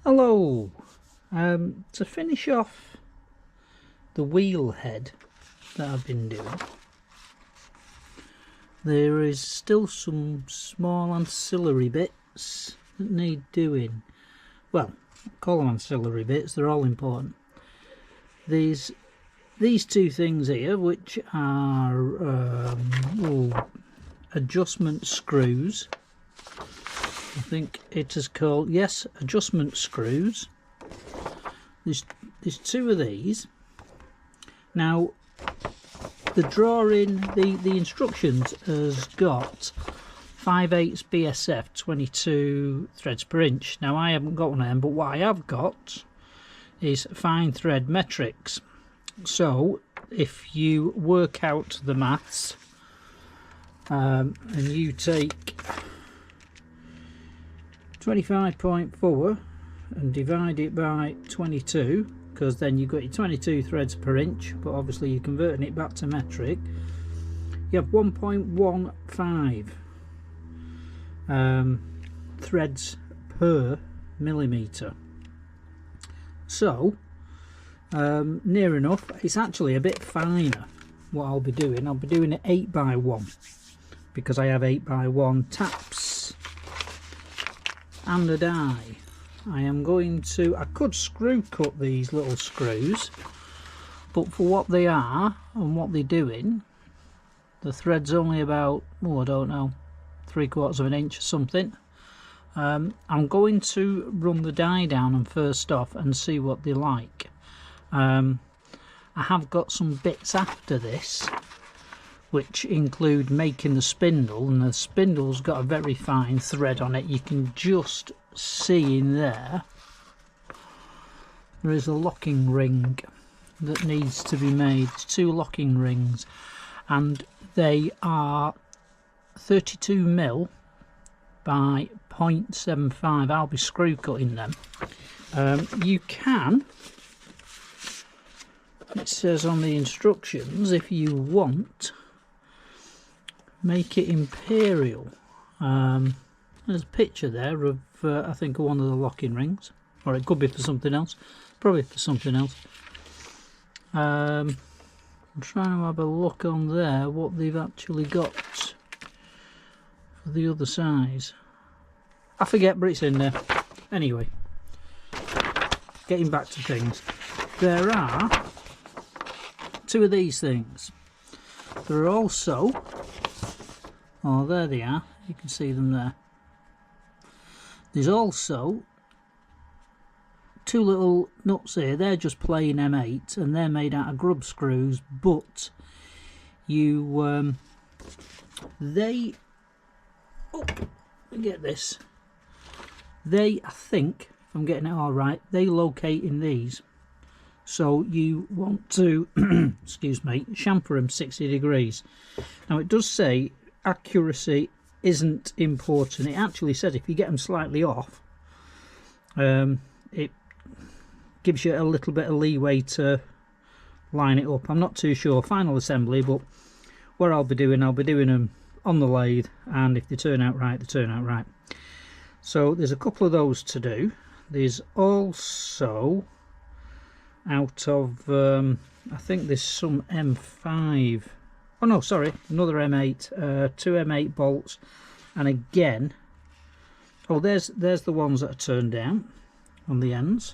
Hello! To finish off the wheelhead that I've been doing, there is still some small ancillary bits that need doing. Well, I call them ancillary bits, they're all important. These two things here, which are adjustment screws. I think it is called, yes, adjustment screws. There's two of these. Now, the drawing, the instructions has got 5/8 BSF 22 threads per inch. Now, I haven't got one of them, but what I have got is fine thread metrics. So, if you work out the maths and you take 25.4 and divide it by 22, because then you've got your 22 threads per inch, but obviously you're converting it back to metric, you have 1.15 threads per millimetre. So near enough. It's actually a bit finer. What I'll be doing it 8x1, because I have 8x1 taps and a die. I could screw cut these little screws, but for what they are and what they're doing, the thread's only about, I don't know, 3/4 of an inch or something. I'm going to run the die down and first off and see what they like. I have got some bits after this which include making the spindle, and the spindle's got a very fine thread on it. You can just see in there is a locking ring that needs to be made. It's 2 locking rings, and they are 32mm by 0.75. I'll be screw cutting them. You can, it says on the instructions, if you want, make it imperial. There's a picture there of I think one of the locking rings, or it could be for something else, probably for something else. I'm trying to have a look on there what they've actually got for the other size. I forget, but it's in there. Anyway, getting back to things, there are 2 of these things. There are also, oh, there they are, you can see them there. There's also 2 little nuts here. They're just plain M8 and they're made out of grub screws, but you they, oh, get this, they, I think, if I'm getting it all right, they locate in these. So you want to excuse me, chamfer them 60 degrees. Now it does say accuracy isn't important. It actually says if you get them slightly off, it gives you a little bit of leeway to line it up. I'm not too sure final assembly, but what I'll be doing them on the lathe, and if they turn out right, they turn out right. So there's a couple of those to do. There's also, out of I think there's some M5, oh no, sorry, another M8, 2 M8 bolts, and again, oh, there's the ones that are turned down on the ends.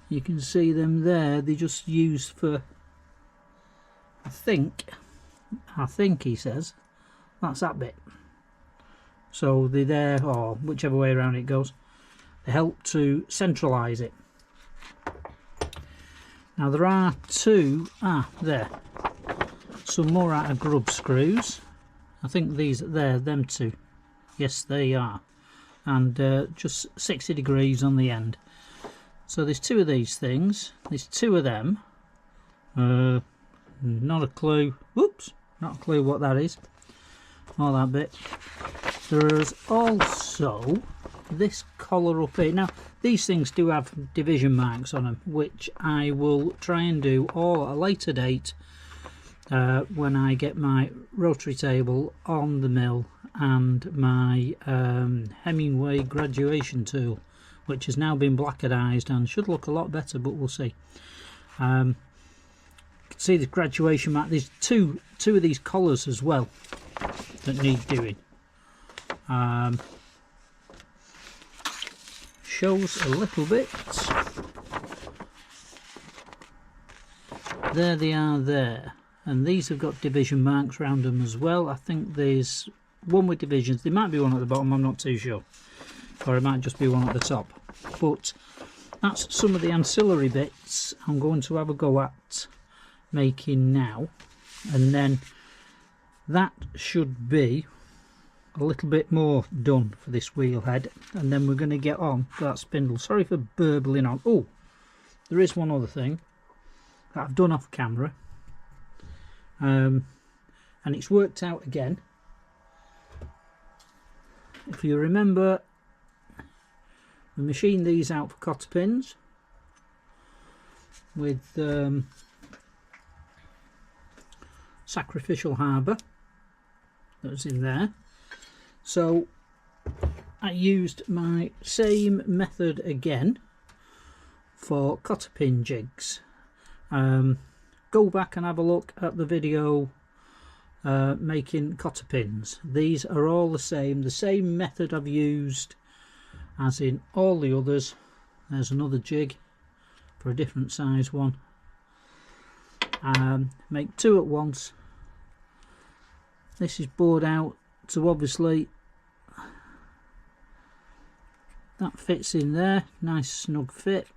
You can see them there. They just used for, I think he says that's that bit. So they're there, or whichever way around it goes. They help to centralise it. Now there are 2, there, some more out of grub screws. I think these, there, them 2, yes they are, and just 60 degrees on the end. So there's 2 of these things, there's 2 of them, not a clue, whoops, not a clue what that is, all that bit. There's also this collar up here. Now these things do have division marks on them, which I will try and do all at a later date when I get my rotary table on the mill and my Hemingway graduation tool, which has now been blackadized and should look a lot better, but we'll see. You can see the graduation mark. There's two of these collars as well that need doing. Shows a little bit. There they are there, and these have got division marks around them as well. I think there's one with divisions. There might be one at the bottom, I'm not too sure, or it might just be one at the top. But that's some of the ancillary bits I'm going to have a go at making now, and then that should be a little bit more done for this wheelhead, and then we're going to get on to that spindle. Sorry for burbling on. Oh, there is one other thing that I've done off camera, and it's worked out again. If you remember, we machined these out for cotter pins with sacrificial harbour that was in there. So I used my same method again for cotter pin jigs. Go back and have a look at the video making cotter pins. These are all the same method I've used as in all the others. There's another jig for a different size one. Make two at once. This is bored out, so obviously that fits in there, nice snug fit.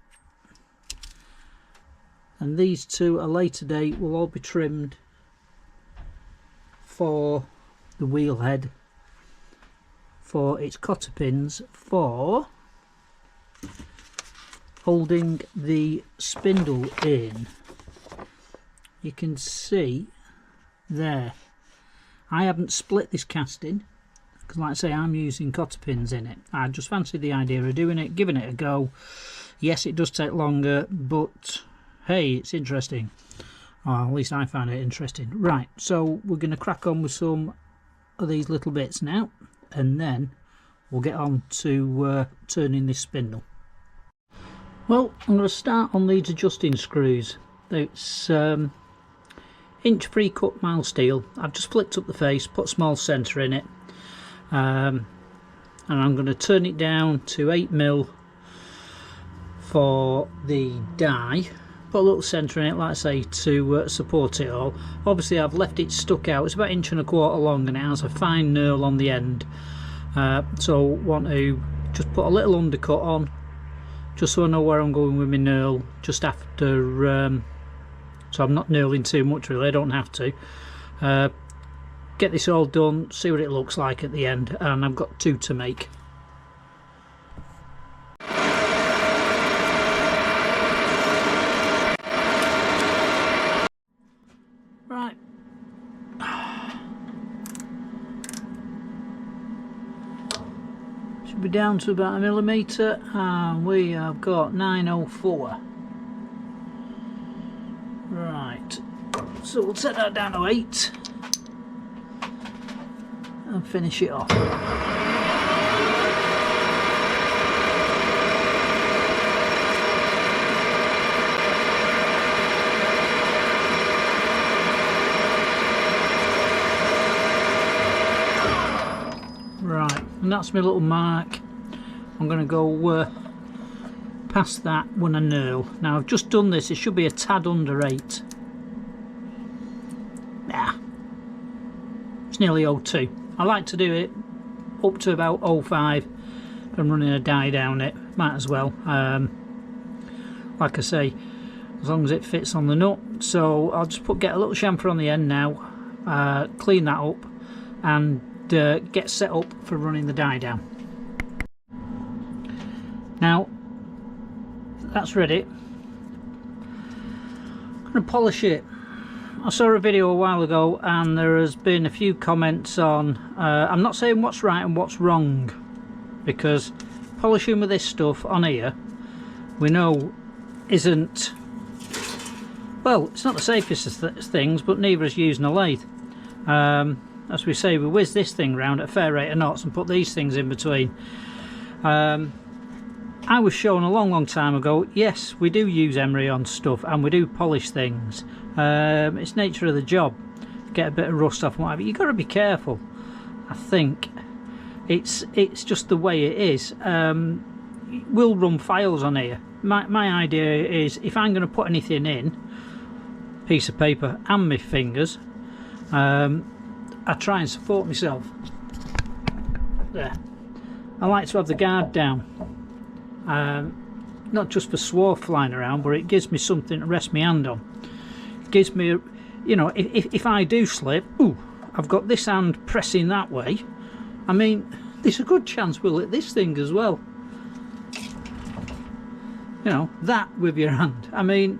And these two, a later date, will all be trimmed for the wheelhead, for its cotter pins, for holding the spindle in. You can see there, I haven't split this casting because, like I say, I'm using cotter pins in it. I just fancied the idea of doing it, giving it a go. Yes, it does take longer, but hey, it's interesting. Or at least I found it interesting. Right, so we're going to crack on with some of these little bits now, and then we'll get on to turning this spindle. Well, I'm going to start on these adjusting screws. It's inch 3 cut mild steel. I've just flipped up the face, put a small centre in it, and I'm going to turn it down to 8mm for the die. Put a little centre in it, like I say, to support it all. Obviously I've left it stuck out. It's about 1¼ inch long, and it has a fine knurl on the end, so want to just put a little undercut on, just so I know where I'm going with my knurl just after, so I'm not knurling too much really, I don't have to. Get this all done, see what it looks like at the end, and I've got 2 to make. Right. Should be down to about 1mm, and we have got 904. Right, so we'll set that down to 8 and finish it off. Right, and that's my little mark. I'm going to go past that when I knurl. Now I've just done this, it should be a tad under 8. Nah, it's nearly 02. I like to do it up to about 05 and running a die down it, might as well. Like I say, as long as it fits on the nut. So I'll just get a little chamfer on the end now, clean that up, and get set up for running the die down. Now that's ready. I'm going to polish it. I saw a video a while ago and there has been a few comments on, I'm not saying what's right and what's wrong, because polishing with this stuff on here we know isn't, well, it's not the safest of things, but neither is using a lathe. As we say, we whiz this thing round at a fair rate of knots and put these things in between. I was shown a long time ago, yes, we do use emery on stuff and we do polish things. It's nature of the job. Get a bit of rust off and whatever. You've got to be careful. I think it's just the way it is. We'll run files on here. My idea is, if I'm going to put anything in, piece of paper and my fingers, I try and support myself. There. I like to have the guard down. Not just for swarf flying around, but it gives me something to rest my hand on. It gives me, you know, if I do slip, ooh, I've got this hand pressing that way. I mean, there's a good chance we'll hit this thing as well. You know, that with your hand. I mean,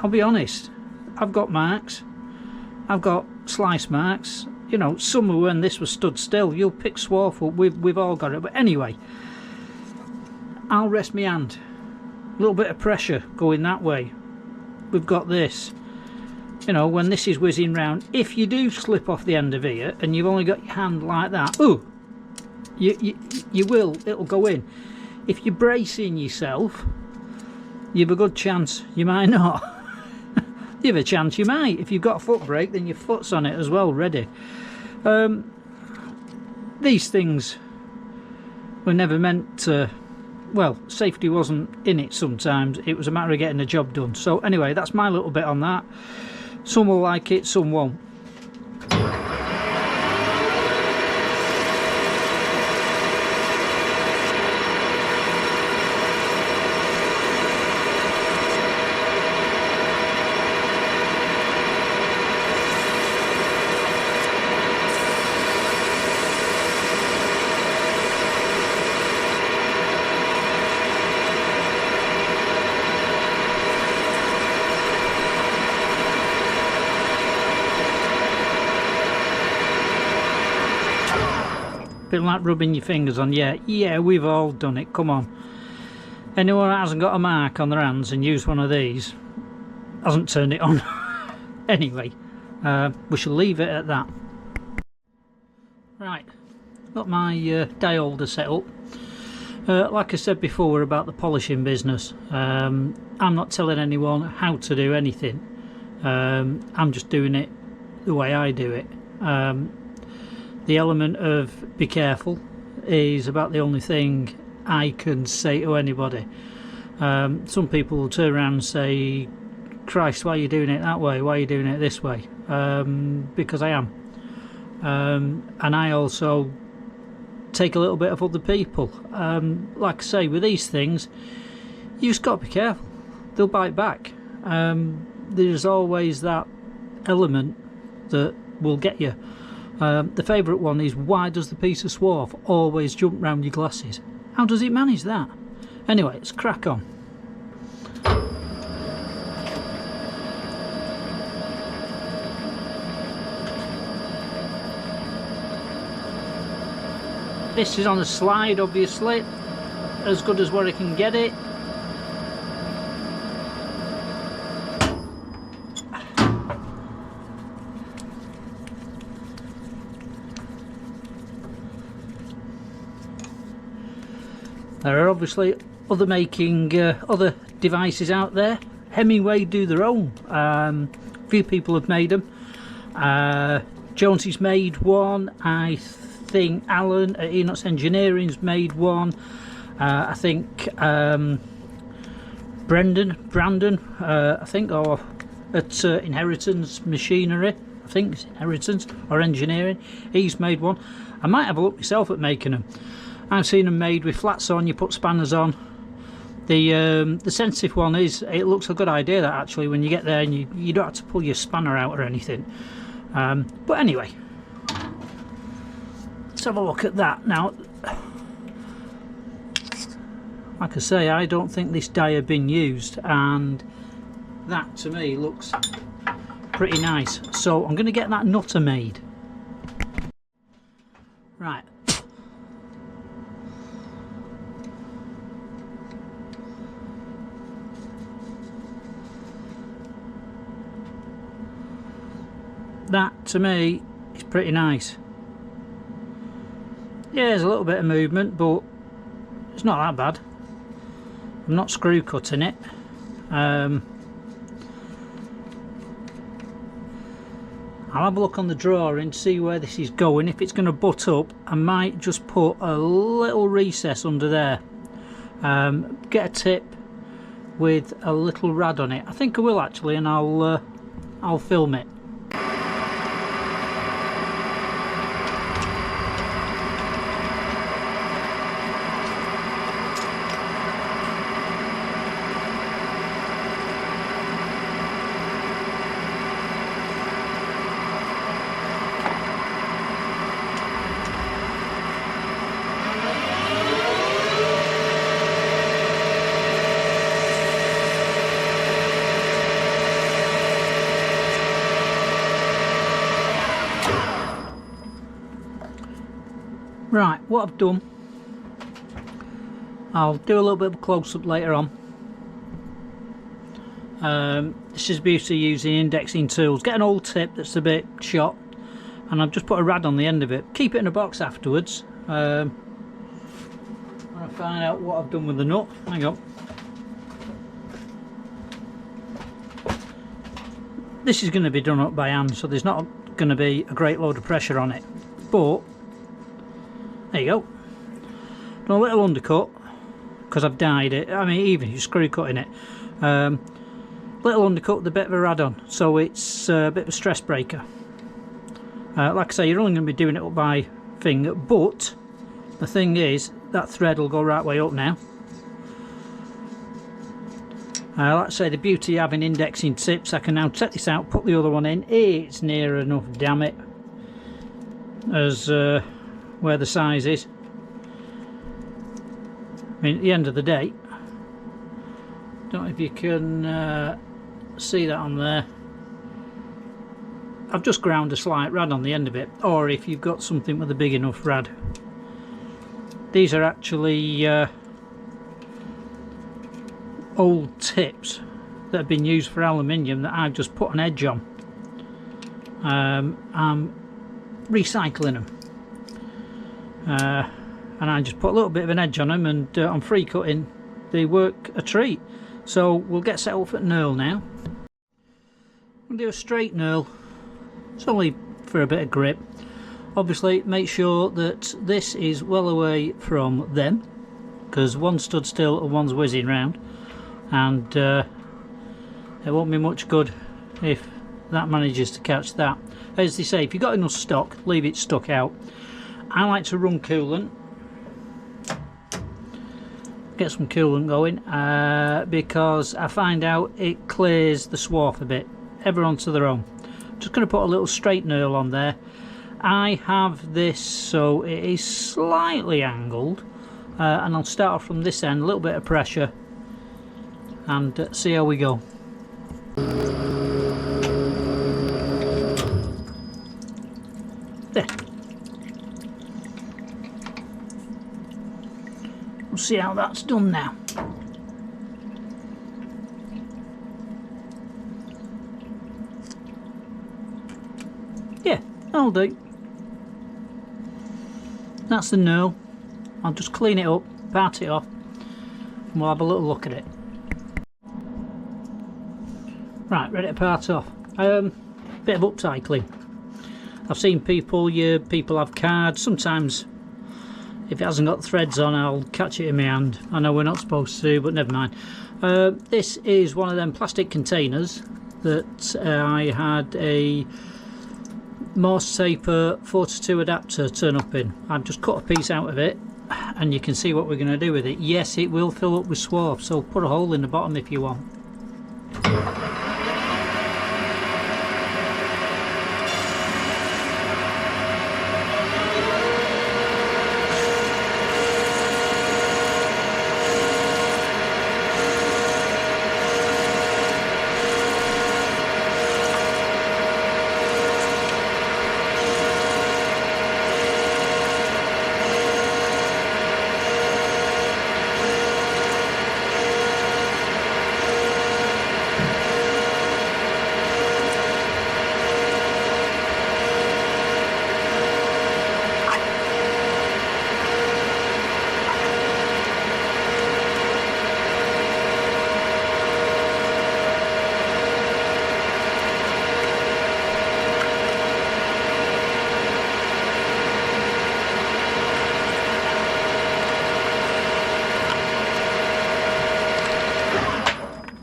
I'll be honest, I've got marks, I've got slice marks. You know, some of when this was stood still, you'll pick swarf up, we've all got it. But anyway, I'll rest my hand. A little bit of pressure going that way. We've got this. You know, when this is whizzing round, if you do slip off the end of here and you've only got your hand like that, ooh, it'll go in. If you're bracing yourself, you've a good chance you might not. You've a chance you might. If you've got a foot brake, then your foot's on it as well, ready. These things were never meant to, well, safety wasn't in it sometimes. It was a matter of getting the job done. So anyway, that's my little bit on that. Some will like it, some won't. Bit like rubbing your fingers on. Yeah, we've all done it. Come on. Anyone that hasn't got a mark on their hands and used one of these hasn't turned it on. Anyway, we shall leave it at that. Right, got my die holder set up. Like I said before about the polishing business, I'm not telling anyone how to do anything. I'm just doing it the way I do it. The element of be careful is about the only thing I can say to anybody. Some people will turn around and say, Christ, why are you doing it that way? Why are you doing it this way? Because I am. And I also take a little bit of other people. Like I say, with these things, you just got to be careful. They'll bite back. There's always that element that will get you. The favourite one is, why does the piece of swarf always jump round your glasses? How does it manage that? Anyway, let's crack on. This is on a slide, obviously, as good as where I can get it. There are obviously other devices out there. Hemingway do their own. A few people have made them. Jonesy's made one. I think Alan at Enoch's Engineering's made one. I think Brandon, I think, or at Inheritance Machinery, I think it's Inheritance or Engineering, he's made one. I might have a look myself at making them. I've seen them made with flats on, you put spanners on. The sensitive one is, it looks a good idea that actually when you get there and you don't have to pull your spanner out or anything. But anyway, let's have a look at that. Now, like I say, I don't think this die had been used, and that to me looks pretty nice. So I'm going to get that nutter made. Right. That to me is pretty nice. Yeah, there's a little bit of movement, but it's not that bad. I'm not screw cutting it. I'll have a look on the drawing to see where this is going. If it's going to butt up, I might just put a little recess under there. Get a tip with a little rad on it. I think I will actually, and I'll film it. Right, what I've done, I'll do a little bit of a close-up later on. This is the beauty of using indexing tools. Get an old tip that's a bit shot, and I've just put a rad on the end of it. Keep it in a box afterwards. When I find out what I've done with the nut. Hang on. This is going to be done up by hand, so there's not going to be a great load of pressure on it. But there you go. Done a little undercut because I've dyed it. I mean, even if you're screw cutting it, little undercut with a bit of a rad on, so it's a bit of a stress breaker. Like I say, you're only going to be doing it up by finger, but the thing is that thread will go right way up now. Like I say, the beauty of having indexing tips, I can now take this out, put the other one in. It's near enough, damn it, as where the size is. I mean, at the end of the day, don't know if you can see that on there. I've just ground a slight rad on the end of it, or if you've got something with a big enough rad. These are actually old tips that have been used for aluminium that I've just put an edge on. I'm recycling them. And I just put a little bit of an edge on them, and on free cutting they work a treat. So we'll get set up at knurl now. We'll do a straight knurl. It's only for a bit of grip. Obviously make sure that this is well away from them, because one stood still and one's whizzing round, and it won't be much good if that manages to catch that. As they say, if you've got enough stock, leave it stuck out. I like to run coolant, get some coolant going, because I find out it clears the swarf a bit. Everyone to their own. Just going to put a little straight knurl on there. I have this so it is slightly angled, and I'll start off from this end, a little bit of pressure, and see how we go. There. We'll see how that's done now. Yeah, that'll do. That's the knurl. I'll just clean it up, part it off, and we'll have a little look at it. Right, ready to part off. Bit of upcycling. I've seen people have cards. Sometimes if it hasn't got threads on, I'll catch it in my hand. I know we're not supposed to, but never mind. This is one of them plastic containers that I had a Morse taper 4:2 adapter turn up in. I've just cut a piece out of it, and you can see what we're going to do with it. Yes, it will fill up with swarf, so put a hole in the bottom if you want.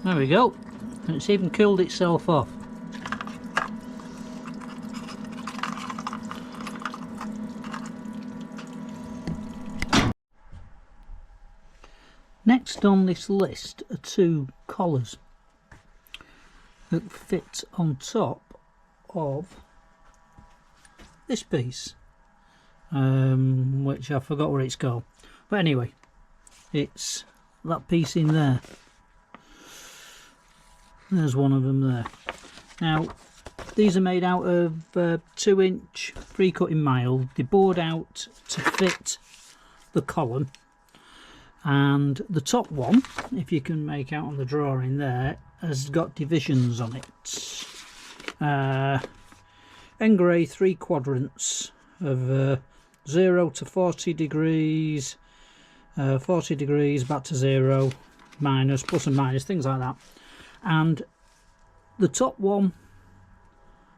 There we go, and it's even cooled itself off. Next on this list are two collars that fit on top of this piece, which I forgot what it's called, but anyway, it's that piece in there. There's one of them there. Now these are made out of 2-inch pre-cut in mild. They're bored out to fit the column, and the top one, if you can make out on the drawing there, has got divisions on it. Engray 3 quadrants of 0 to 40 degrees, 40 degrees back to 0, minus, plus and minus, things like that. And the top one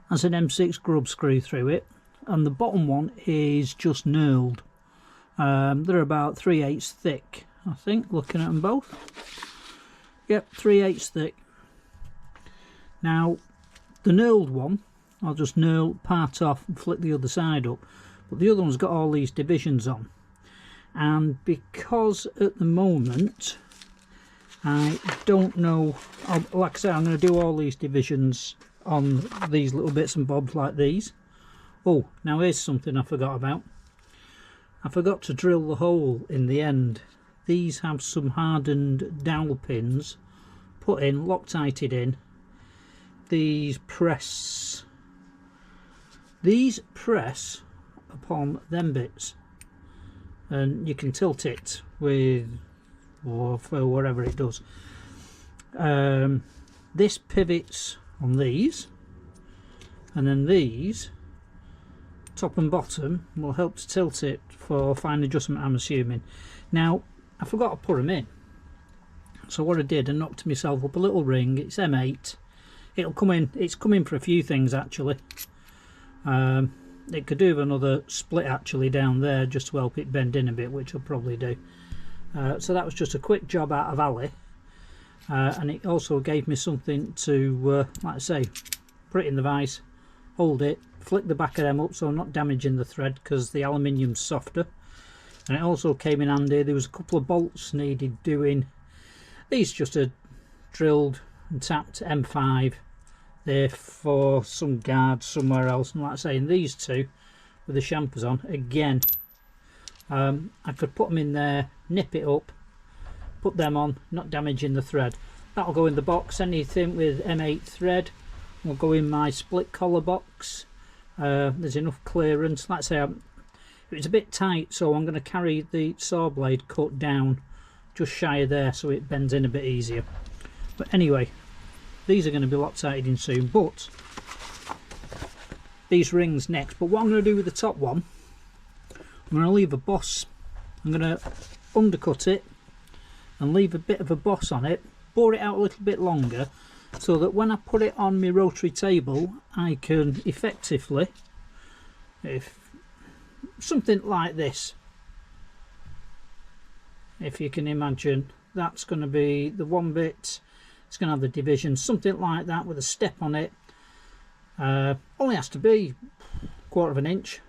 has an M6 grub screw through it, and the bottom one is just knurled. They're about 3/8 thick, I think, looking at them both. Yep, 3/8 thick. Now the knurled one, I'll just knurl part off and flick the other side up, but the other one's got all these divisions on, and because at the moment I don't know, like I say, I'm going to do all these divisions on these little bits and bobs like these. Oh, now here's something I forgot about. I forgot to drill the hole in the end. These have some hardened dowel pins put in, Loctited in. These press upon them bits, and you can tilt it with, or for whatever it does. This pivots on these, and then these top and bottom will help to tilt it for fine adjustment, I'm assuming. Now I forgot to put them in, so what I did, I knocked myself up a little ring. It's M8. It'll come in, it's coming for a few things actually. It could do with another split actually down there just to help it bend in a bit, which I'll probably do. So that was just a quick job out of Ali, and it also gave me something to, like I say, put it in the vise, hold it, flick the back of them up so I'm not damaging the thread because the aluminium's softer. And it also came in handy, there was a couple of bolts needed doing. These just are drilled and tapped M5 there for some guards somewhere else, and like I say, in these two with the champers on again, I could put them in there, nip it up, put them on, not damaging the thread. That'll go in the box. Anything with M8 thread will go in my split collar box. There's enough clearance. Like I say, it's a bit tight, so I'm going to carry the saw blade cut down just shy of there so it bends in a bit easier. But anyway, these are going to be Loctited in soon, but these rings next. But what I'm going to do with the top one, I'm going to leave a boss. I'm going to undercut it and leave a bit of a boss on it, bore it out a little bit longer, so that when I put it on my rotary table I can effectively, if something like this, if you can imagine, that's going to be the one bit, it's going to have the division, something like that with a step on it. Only has to be 1/4 of an inch.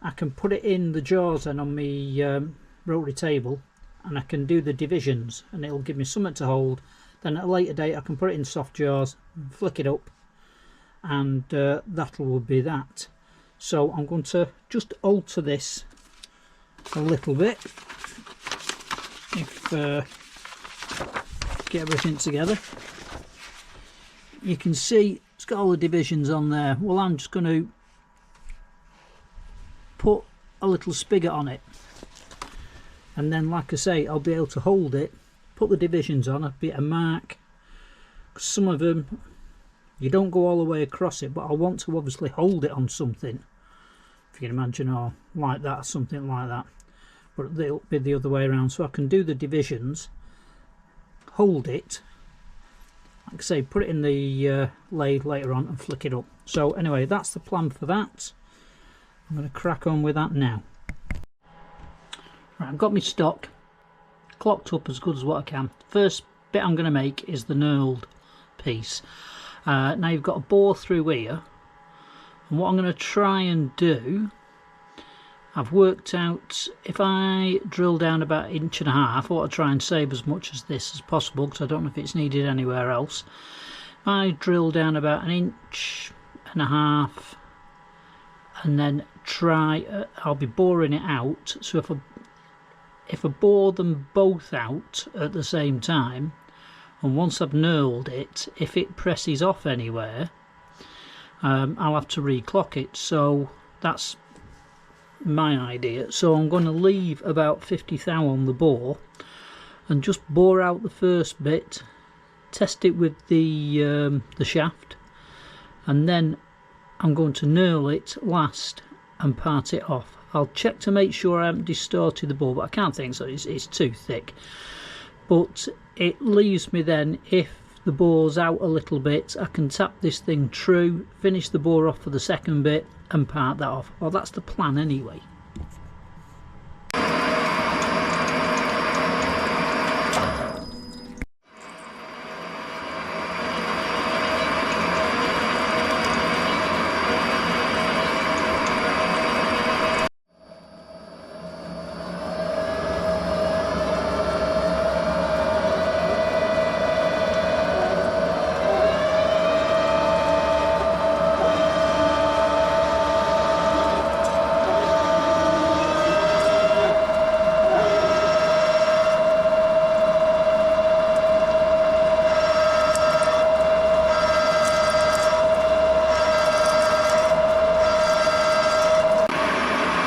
I can put it in the jaws and on my rotary table, and I can do the divisions, and it'll give me something to hold. Then at a later date I can put it in soft jaws, flick it up, and that will be that. So I'm going to just alter this a little bit, if get everything together. You can see it's got all the divisions on there. Well, I'm just going to put a little spigot on it, and then like I say, I'll be able to hold it, put the divisions on, a bit of mark. Some of them you don't go all the way across it, but I want to obviously hold it on something, if you can imagine, or like that, something like that, but it'll be the other way around, so I can do the divisions, hold it, like I say, put it in the lathe later on and flick it up. So anyway, that's the plan for that. I'm going to crack on with that now. Right, I've got my stock clocked up as good as what I can. First bit I'm going to make is the knurled piece. Now you've got a bore through here, and what I'm going to try and do, I've worked out if I drill down about 1.5 inches, I want to try and save as much as this as possible because I don't know if it's needed anywhere else. If I drill down about 1.5 inches and then try, I'll be boring it out, so if I bore them both out at the same time, and once I've knurled it, if it presses off anywhere, I'll have to reclock it. So that's my idea. So I'm going to leave about 50 thou on the bore and just bore out the first bit, test it with the shaft, and then I'm going to knurl it last and part it off. I'll check to make sure I haven't distorted the bore, but I can't think so. It's too thick. But it leaves me then, if the bore's out a little bit, I can tap this thing true, finish the bore off for the second bit and part that off. Well, that's the plan anyway.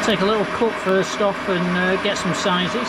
Take a little cut first off and get some sizes.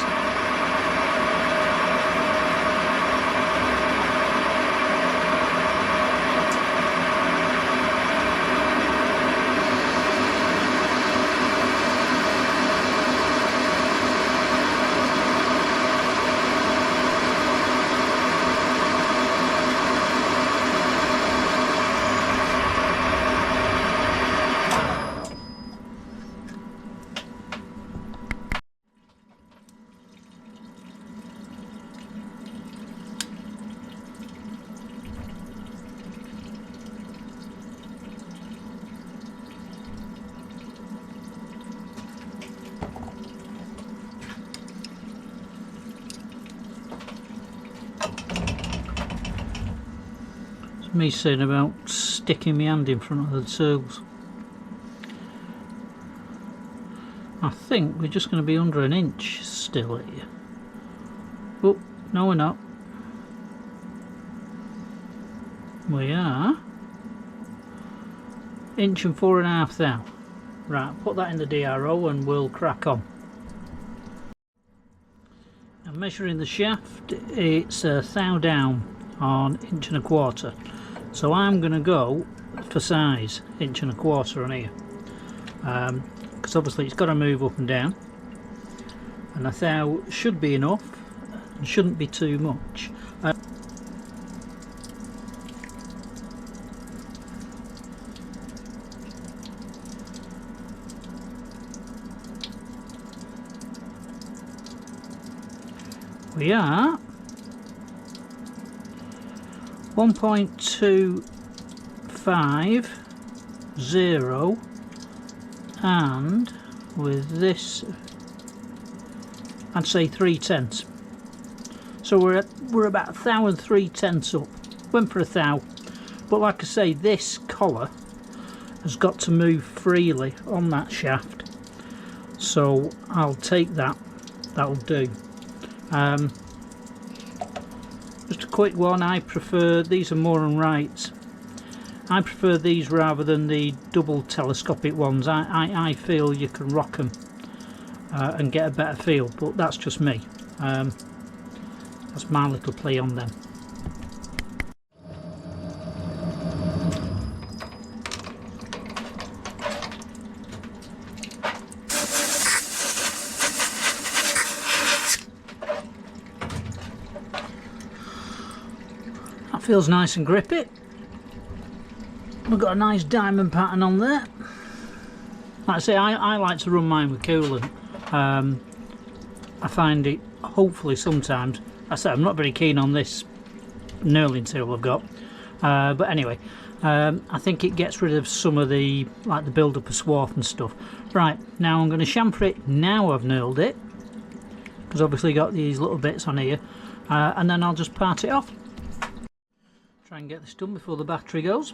Me saying about sticking my hand in front of the tools. I think we're just going to be under 1 inch still here. Oh, no we're not. We are 1.4 inches thou. Right, put that in the DRO and we'll crack on. I'm measuring the shaft, it's a thou down on 1.25 inches. So I'm going to go for size 1.25 inches on here, because obviously it's got to move up and down, and a thou should be enough and shouldn't be too much. We are 1.250, and with this I'd say 3/10. So we're about 1 thou and 3/10 up. Went for a thou, but like I say, this collar has got to move freely on that shaft, so I'll take that. That'll do. Just a quick one, I prefer, these are more on right, I prefer these rather than the double telescopic ones. I feel you can rock them and get a better feel, but that's just me. That's my little play on them. Feels nice and grippy. We've got a nice diamond pattern on there. Like I say, I like to run mine with coolant. I find it, hopefully sometimes, I say I'm not very keen on this knurling tool I've got. But anyway, I think it gets rid of some of the, like the build up of swarf and stuff. Right, now I'm going to chamfer it now I've knurled it, because obviously got these little bits on here, and then I'll just part it off. Try and get this done before the battery goes.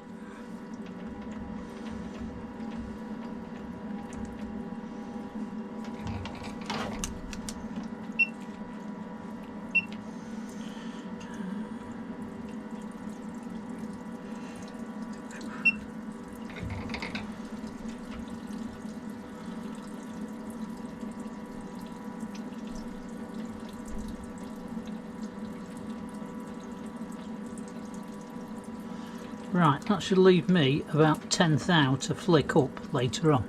Right, that should leave me about 10th thou to flick up later on.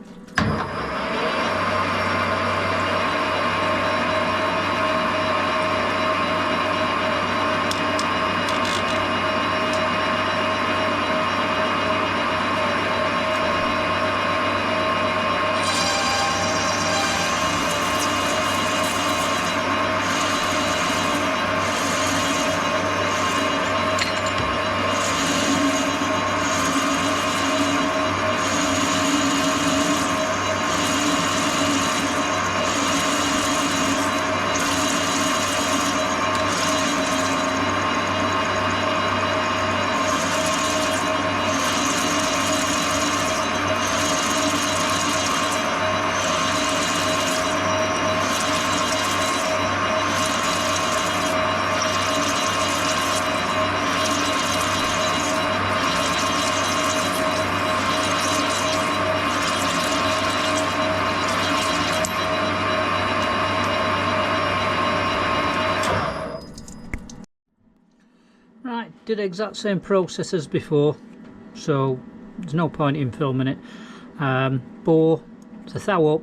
Right, did the exact same process as before, so there's no point in filming it. Bore the thou up,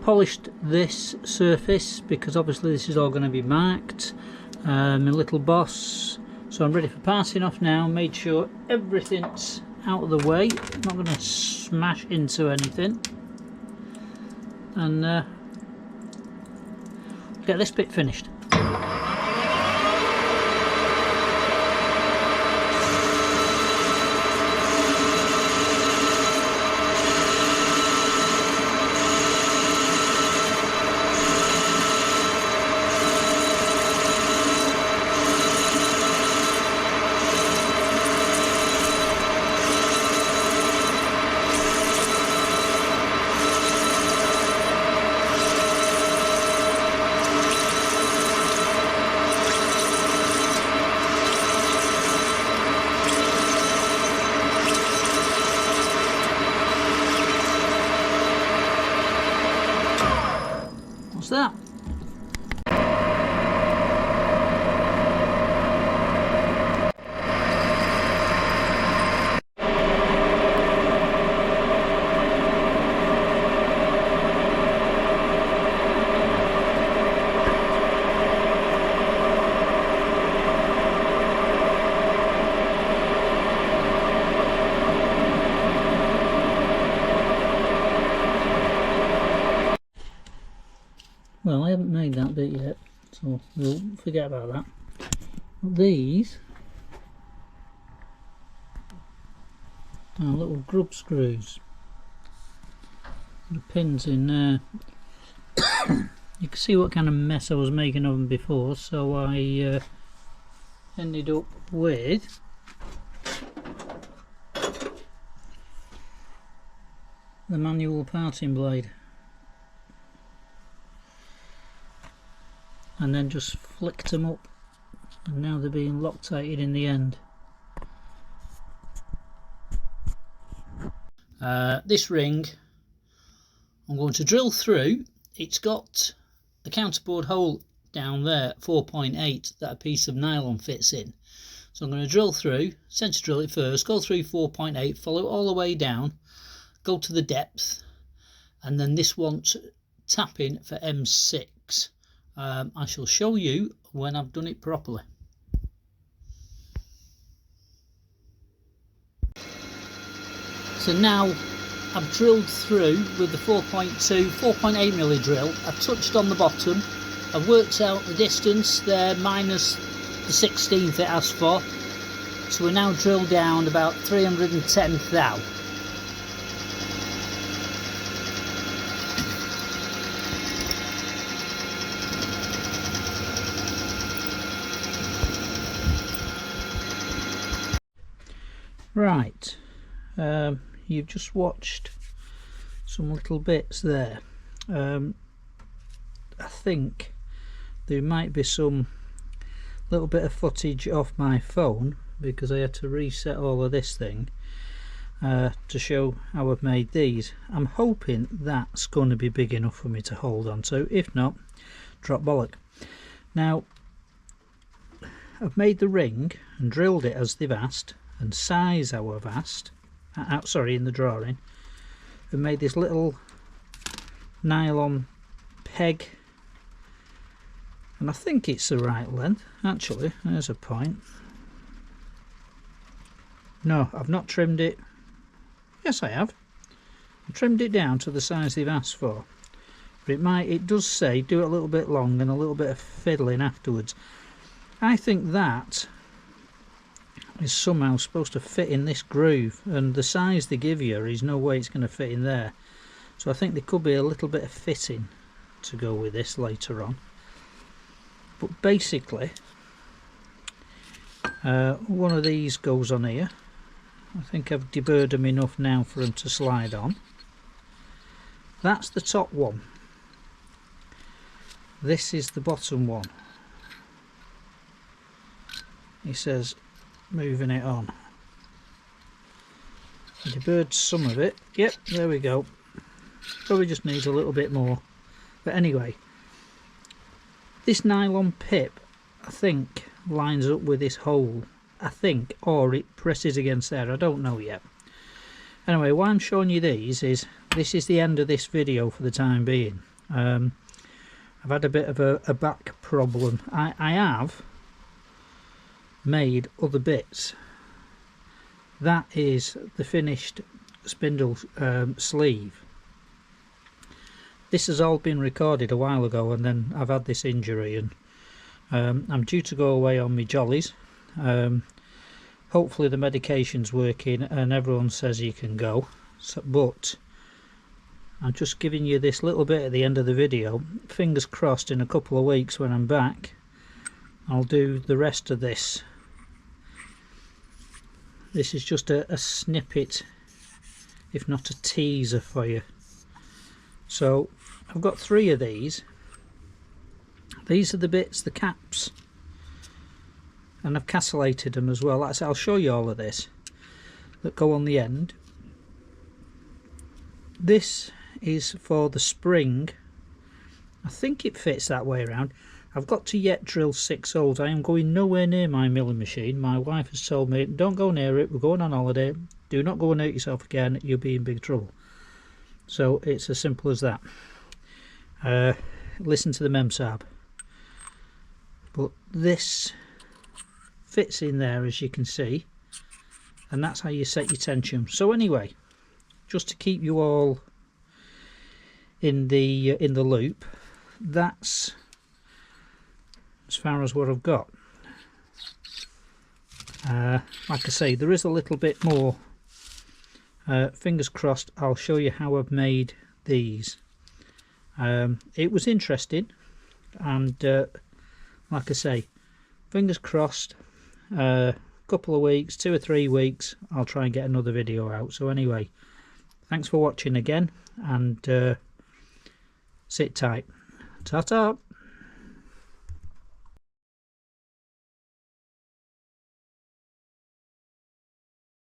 polished this surface because obviously this is all going to be marked, my little boss, so I'm ready for passing off now. Made sure everything's out of the way, not going to smash into anything, and get this bit finished. That. Well, I haven't made that bit yet, so we'll forget about that. But these are little grub screws. The pins in there. You can see what kind of mess I was making of them before, so I ended up with the manual parting blade. And then just flicked them up, and now they're being loctated in the end. This ring I'm going to drill through. It's got a counterboard hole down there, 4.8, that a piece of nylon fits in. So I'm going to drill through, centre drill it first, go through 4.8, follow it all the way down, go to the depth, and then this one's tapping for M6. I shall show you when I've done it properly. So now I've drilled through with the 4.8 milli drill. I've touched on the bottom. I've worked out the distance there, minus the 16th it asked for. So we're now drilled down about 310th thou. Right, you've just watched some little bits there. I think there might be some little bit of footage off my phone because I had to reset all of this thing to show how I've made these. I'm hoping that's going to be big enough for me to hold on to. If not, drop bollock. Now I've made the ring and drilled it as they've asked and size how I've asked, sorry, in the drawing. I've made this little nylon peg, and I think it's the right length. Actually, there's a point. No, I've not trimmed it. Yes, I have. I trimmed it down to the size they've asked for. But it does say do it a little bit long and a little bit of fiddling afterwards. I think that is somehow supposed to fit in this groove, and the size they give you is no way it's going to fit in there. So I think there could be a little bit of fitting to go with this later on. But basically, one of these goes on here. I think I've deburred them enough now for them to slide on. That's the top one. This is the bottom one. He says moving it on. I deburred some of it. Yep, there we go. Probably just needs a little bit more. But anyway, this nylon pip, I think, lines up with this hole. I think, or it presses against there. I don't know yet. Anyway, why I'm showing you these is this is the end of this video for the time being. I've had a bit of a back problem. I have made other bits. That is the finished spindle sleeve. This has all been recorded a while ago, and then I've had this injury, and I'm due to go away on my jollies. Hopefully the medication's working and everyone says you can go, but I'm just giving you this little bit at the end of the video. Fingers crossed in a couple of weeks when I'm back I'll do the rest of this. This is just a snippet, if not a teaser for you. So I've got 3 of these. These are the bits, the caps, and I've castellated them as well. I'll show you all of this that go on the end. This is for the spring. I think it fits that way around. I've got to yet drill 6 holes. I am going nowhere near my milling machine. My wife has told me, don't go near it, we're going on holiday, do not go and hurt yourself again, you'll be in big trouble. So it's as simple as that. Listen to the memsab. But this fits in there, as you can see, and that's how you set your tension. So anyway, just to keep you all in the loop, that's as far as what I've got. Like I say, there is a little bit more. Fingers crossed I'll show you how I've made these. It was interesting, and like I say, fingers crossed, couple of weeks, 2 or 3 weeks, I'll try and get another video out. So anyway, thanks for watching again, and sit tight. Ta-ta.